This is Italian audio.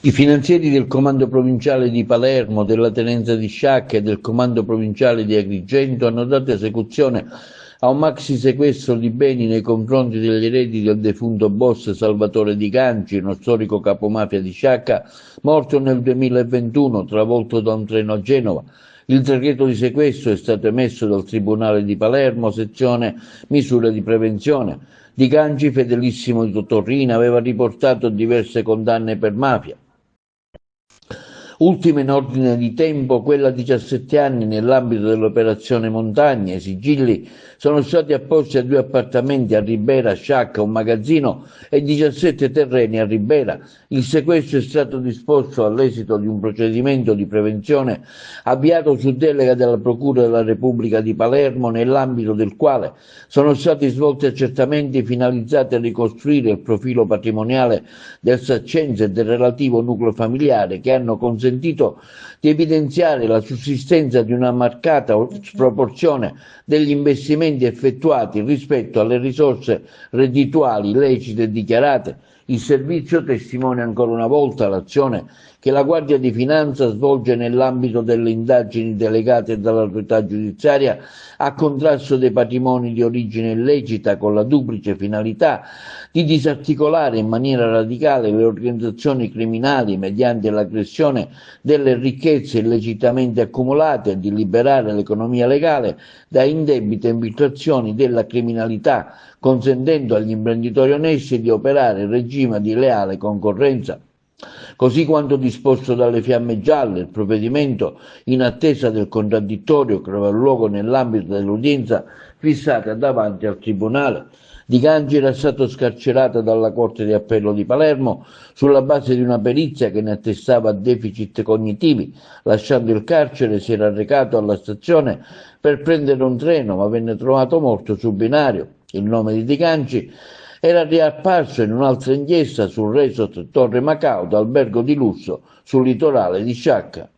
I finanzieri del Comando Provinciale di Palermo, della Tenenza di Sciacca e del Comando Provinciale di Agrigento hanno dato esecuzione a un maxi sequestro di beni nei confronti degli eredi del defunto boss Salvatore Di Ganci, uno storico capomafia di Sciacca, morto nel 2021, travolto da un treno a Genova. Il decreto di sequestro è stato emesso dal Tribunale di Palermo, sezione misure di prevenzione. Di Ganci, fedelissimo di Torrina, aveva riportato diverse condanne per mafia. Ultima in ordine di tempo, quella a 17 anni nell'ambito dell'operazione Montagna. I sigilli sono stati apposti a 2 appartamenti a Ribera, Sciacca, un magazzino e 17 terreni a Ribera. Il sequestro è stato disposto all'esito di un procedimento di prevenzione avviato su delega della Procura della Repubblica di Palermo, nell'ambito del quale sono stati svolti accertamenti finalizzati a ricostruire il profilo patrimoniale del Saccenza e del relativo nucleo familiare, che hanno consentito di evidenziare la sussistenza di una marcata sproporzione degli investimenti effettuati rispetto alle risorse reddituali lecite e dichiarate. Il servizio testimonia ancora una volta l'azione che la Guardia di Finanza svolge nell'ambito delle indagini delegate dall'autorità giudiziaria a contrasto dei patrimoni di origine illecita, con la duplice finalità di disarticolare in maniera radicale le organizzazioni criminali mediante l'aggressione delle ricchezze illecitamente accumulate e di liberare l'economia legale da indebite infiltrazioni della criminalità, consentendo agli imprenditori onesti di operare in regime di leale concorrenza. Così quanto disposto dalle Fiamme Gialle, il provvedimento, in attesa del contraddittorio che avrà luogo nell'ambito dell'udienza fissata davanti al Tribunale. Di Ganci era stato scarcerato dalla Corte di Appello di Palermo sulla base di una perizia che ne attestava deficit cognitivi. Lasciando il carcere si era recato alla stazione per prendere un treno, ma venne trovato morto sul binario. Il nome di Ganci era riapparso in un'altra inchiesta sul resort Torre Macauto, albergo di lusso sul litorale di Sciacca.